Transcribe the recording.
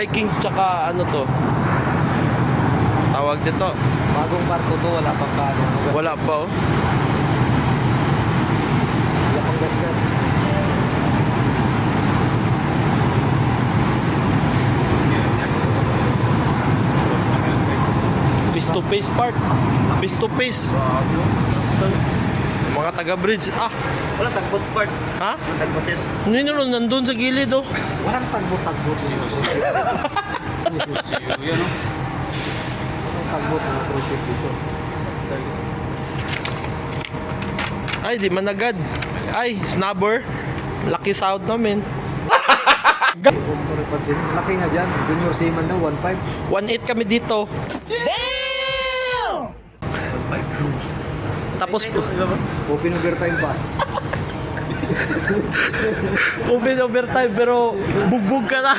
Vikings tsaka ano to? Tawag dito. Bagong barko to, wala pang kano. Wala pa oh. Wala pang gas-gas. Face to face part. Face to face. Mga taga-bridge. Ah, Wala tagbot part. ha? Wala tagbot yan. Ano nandun sa gilid oh. Walang tagbot-tagbot. Yan o. Walang tagbot ng project dito. Ay, di managad. Ay, snubber. Lucky sound namin. Huwag mo rin pansin. Laki nga dyan. Junior Seaman daw, 1.5. 1.8 kami dito. Tapos Open overtime pa. open overtime pero bugbog ka na.